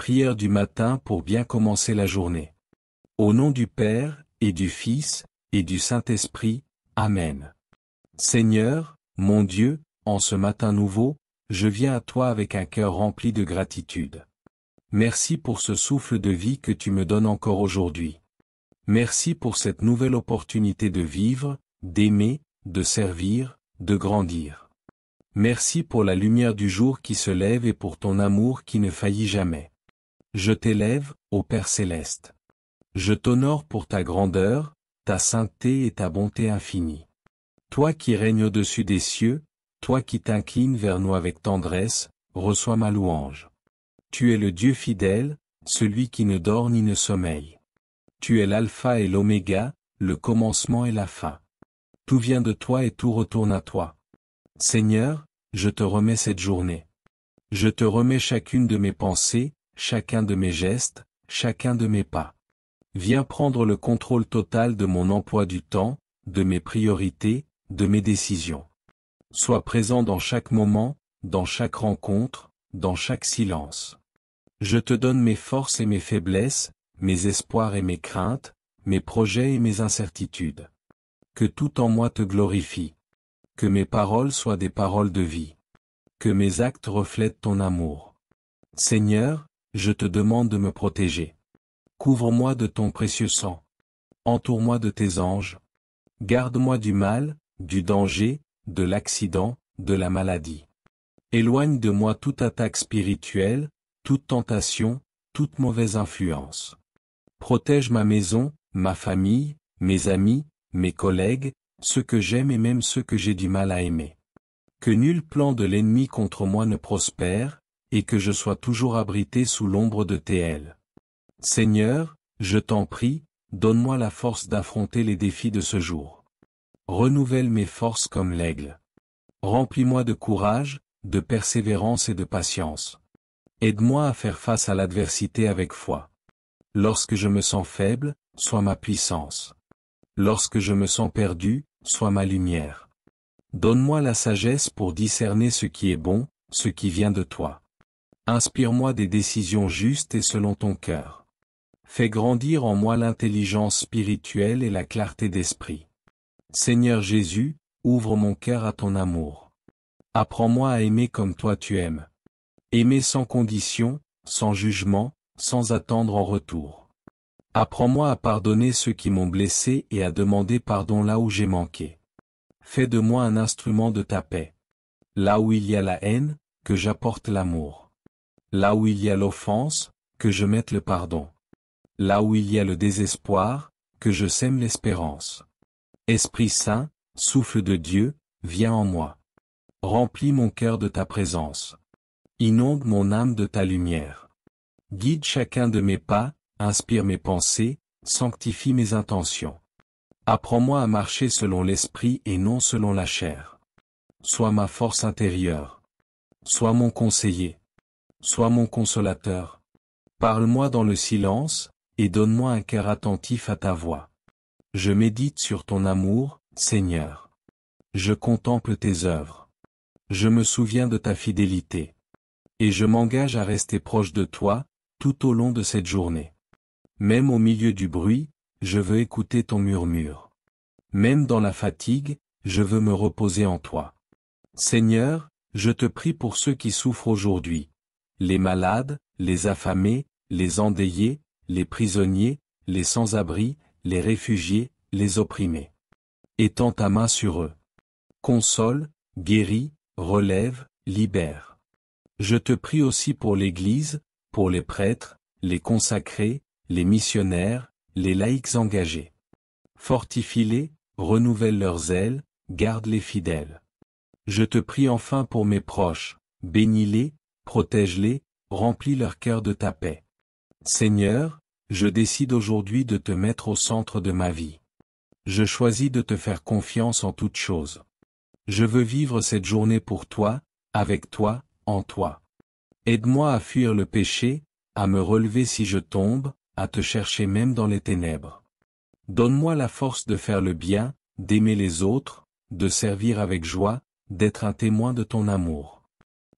Prière du matin pour bien commencer la journée. Au nom du Père, et du Fils, et du Saint-Esprit, Amen. Seigneur, mon Dieu, en ce matin nouveau, je viens à toi avec un cœur rempli de gratitude. Merci pour ce souffle de vie que tu me donnes encore aujourd'hui. Merci pour cette nouvelle opportunité de vivre, d'aimer, de servir, de grandir. Merci pour la lumière du jour qui se lève et pour ton amour qui ne faillit jamais. Je t'élève, ô Père céleste. Je t'honore pour ta grandeur, ta sainteté et ta bonté infinie. Toi qui règnes au-dessus des cieux, toi qui t'inclines vers nous avec tendresse, reçois ma louange. Tu es le Dieu fidèle, celui qui ne dort ni ne sommeille. Tu es l'alpha et l'oméga, le commencement et la fin. Tout vient de toi et tout retourne à toi. Seigneur, je te remets cette journée. Je te remets chacune de mes pensées, chacun de mes gestes, chacun de mes pas. Viens prendre le contrôle total de mon emploi du temps, de mes priorités, de mes décisions. Sois présent dans chaque moment, dans chaque rencontre, dans chaque silence. Je te donne mes forces et mes faiblesses, mes espoirs et mes craintes, mes projets et mes incertitudes. Que tout en moi te glorifie. Que mes paroles soient des paroles de vie. Que mes actes reflètent ton amour. Seigneur, je te demande de me protéger. Couvre-moi de ton précieux sang. Entoure-moi de tes anges. Garde-moi du mal, du danger, de l'accident, de la maladie. Éloigne de moi toute attaque spirituelle, toute tentation, toute mauvaise influence. Protège ma maison, ma famille, mes amis, mes collègues, ceux que j'aime et même ceux que j'ai du mal à aimer. Que nul plan de l'ennemi contre moi ne prospère, et que je sois toujours abrité sous l'ombre de tes ailes. Seigneur, je t'en prie, donne-moi la force d'affronter les défis de ce jour. Renouvelle mes forces comme l'aigle. Remplis-moi de courage, de persévérance et de patience. Aide-moi à faire face à l'adversité avec foi. Lorsque je me sens faible, sois ma puissance. Lorsque je me sens perdu, sois ma lumière. Donne-moi la sagesse pour discerner ce qui est bon, ce qui vient de toi. Inspire-moi des décisions justes et selon ton cœur. Fais grandir en moi l'intelligence spirituelle et la clarté d'esprit. Seigneur Jésus, ouvre mon cœur à ton amour. Apprends-moi à aimer comme toi tu aimes. Aimer sans condition, sans jugement, sans attendre en retour. Apprends-moi à pardonner ceux qui m'ont blessé et à demander pardon là où j'ai manqué. Fais de moi un instrument de ta paix. Là où il y a la haine, que j'apporte l'amour. Là où il y a l'offense, que je mette le pardon. Là où il y a le désespoir, que je sème l'espérance. Esprit Saint, souffle de Dieu, viens en moi. Remplis mon cœur de ta présence. Inonde mon âme de ta lumière. Guide chacun de mes pas, inspire mes pensées, sanctifie mes intentions. Apprends-moi à marcher selon l'esprit et non selon la chair. Sois ma force intérieure. Sois mon conseiller. Sois mon consolateur. Parle-moi dans le silence, et donne-moi un cœur attentif à ta voix. Je médite sur ton amour, Seigneur. Je contemple tes œuvres. Je me souviens de ta fidélité. Et je m'engage à rester proche de toi, tout au long de cette journée. Même au milieu du bruit, je veux écouter ton murmure. Même dans la fatigue, je veux me reposer en toi. Seigneur, je te prie pour ceux qui souffrent aujourd'hui. Les malades, les affamés, les endeuillés, les prisonniers, les sans-abri, les réfugiés, les opprimés. Étends ta main sur eux. Console, guéris, relève, libère. Je te prie aussi pour l'Église, pour les prêtres, les consacrés, les missionnaires, les laïcs engagés. Fortifie-les, renouvelle leurs ailes, garde les fidèles. Je te prie enfin pour mes proches, bénis-les, protège-les, remplis leur cœur de ta paix. Seigneur, je décide aujourd'hui de te mettre au centre de ma vie. Je choisis de te faire confiance en toutes choses. Je veux vivre cette journée pour toi, avec toi, en toi. Aide-moi à fuir le péché, à me relever si je tombe, à te chercher même dans les ténèbres. Donne-moi la force de faire le bien, d'aimer les autres, de servir avec joie, d'être un témoin de ton amour.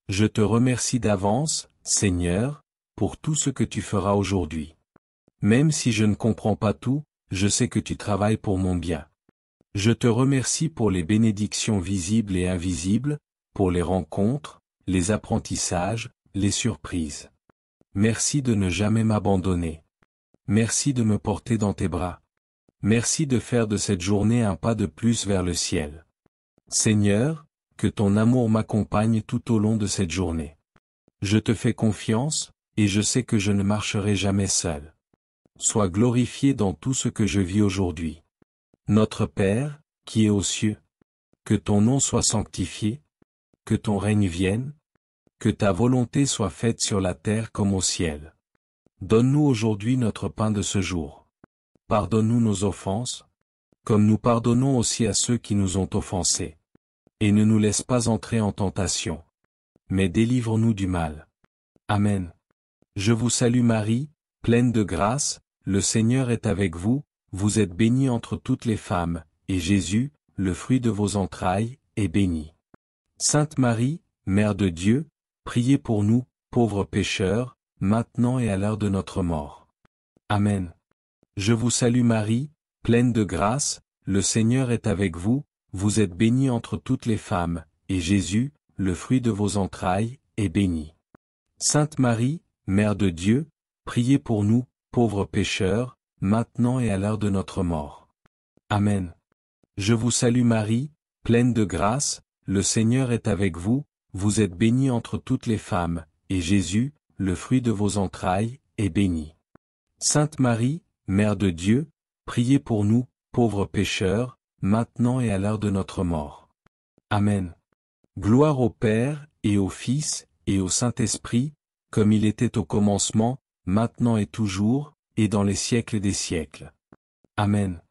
Je te remercie d'avance, Seigneur, pour tout ce que tu feras aujourd'hui. Même si je ne comprends pas tout, je sais que tu travailles pour mon bien. Je te remercie pour les bénédictions visibles et invisibles, pour les rencontres, les apprentissages, les surprises. Merci de ne jamais m'abandonner. Merci de me porter dans tes bras. Merci de faire de cette journée un pas de plus vers le ciel. Seigneur, que ton amour m'accompagne tout au long de cette journée. Je te fais confiance, et je sais que je ne marcherai jamais seul. Sois glorifié dans tout ce que je vis aujourd'hui. Notre Père, qui es aux cieux, que ton nom soit sanctifié, que ton règne vienne, que ta volonté soit faite sur la terre comme au ciel. Donne-nous aujourd'hui notre pain de ce jour. Pardonne-nous nos offenses, comme nous pardonnons aussi à ceux qui nous ont offensés. Et ne nous laisse pas entrer en tentation, mais délivre-nous du mal. Amen. Je vous salue Marie, pleine de grâce, le Seigneur est avec vous, vous êtes bénie entre toutes les femmes, et Jésus, le fruit de vos entrailles, est béni. Sainte Marie, Mère de Dieu, priez pour nous, pauvres pécheurs, maintenant et à l'heure de notre mort. Amen. Je vous salue Marie, pleine de grâce, le Seigneur est avec vous, vous êtes bénie entre toutes les femmes, et Jésus, le fruit de vos entrailles, est béni. Sainte Marie, Mère de Dieu, priez pour nous, pauvres pécheurs, maintenant et à l'heure de notre mort. Amen. Je vous salue Marie, pleine de grâce, le Seigneur est avec vous, vous êtes bénie entre toutes les femmes, et Jésus, le fruit de vos entrailles, est béni. Sainte Marie, Mère de Dieu, priez pour nous, pauvres pécheurs, maintenant et à l'heure de notre mort. Amen. Gloire au Père, et au Fils, et au Saint-Esprit, comme il était au commencement, maintenant et toujours, et dans les siècles des siècles. Amen.